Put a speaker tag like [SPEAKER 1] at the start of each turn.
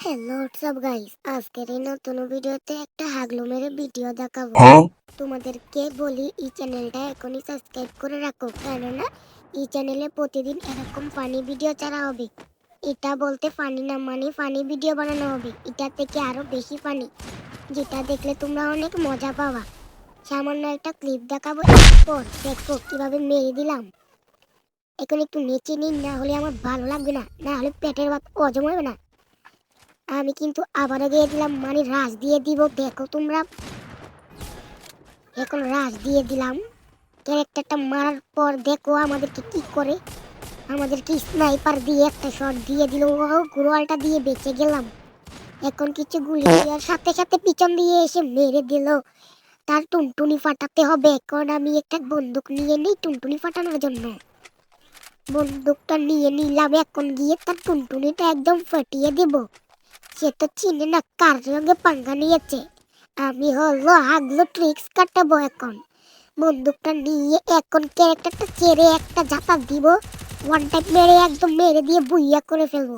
[SPEAKER 1] Hello WhatsApp guys, আজকের এই নতুন ভিডিওতে একটা হাগলুমের ভিডিও দেখাবো। তোমাদেরকে বলি এই চ্যানেলটা এখনই সাবস্ক্রাইব করে রাখো, কেননা এই চ্যানেলে প্রতিদিন এরকম ফানি ভিডিও ছাড়া হবে। এটা বলতে ফানি না, মানে ফানি ভিডিও বানানো হবে, এটা থেকে আরো বেশি ফানি, যেটা দেখলে তোমরা অনেক মজা পাবা। সামান্য একটা ক্লিপ দেখাবো, এরপর দেখো কিভাবে মেরে দিলাম। এখন একটু নেচে নিন, না হলে আমার ভালো লাগবে না, না হলে পেটের ভাত হজম হবে না। আমি কিন্তু আবারও দিয়ে দিলাম, মানে রাশ দিয়ে দিব, দেখো তোমরা। এখন রাশ দিয়ে দিলাম, ক্যারেক্টারটা মারার পর দেখো আমাদেরকে কি করে। আমাদেরকে স্নাইপার দিয়ে একটা শট দিয়ে দিল, ও গুরুয়ালটা দিয়ে বেঁচে গেলাম। এখন কিছু গুলি দেওয়ার সাথে সাথে পিছন দিয়ে এসে মেরে দিল। তার টুনটুনি ফাটাতে হবে। এখন আমি একটা বন্দুক নিয়ে নিই টুনটুনি ফাটানোর জন্য। বন্দুকটা নিয়ে নিলাম, এখন গিয়ে তার টুনটুনিটা একদম ফাটিয়ে দেব। সে তো চিনে না কার সঙ্গে পাঙ্গা নিয়েছে। আমি হলো আগলো ট্রিক্স কাটাবো এখন। বন্দুকটা নিয়ে এখন ক্যারেক্টারটা ছেড়ে একটা ঝাঁটা দিব, ওয়ান টাইপ মেরে একদম মেরে দিয়ে বুইয়া করে ফেলবো।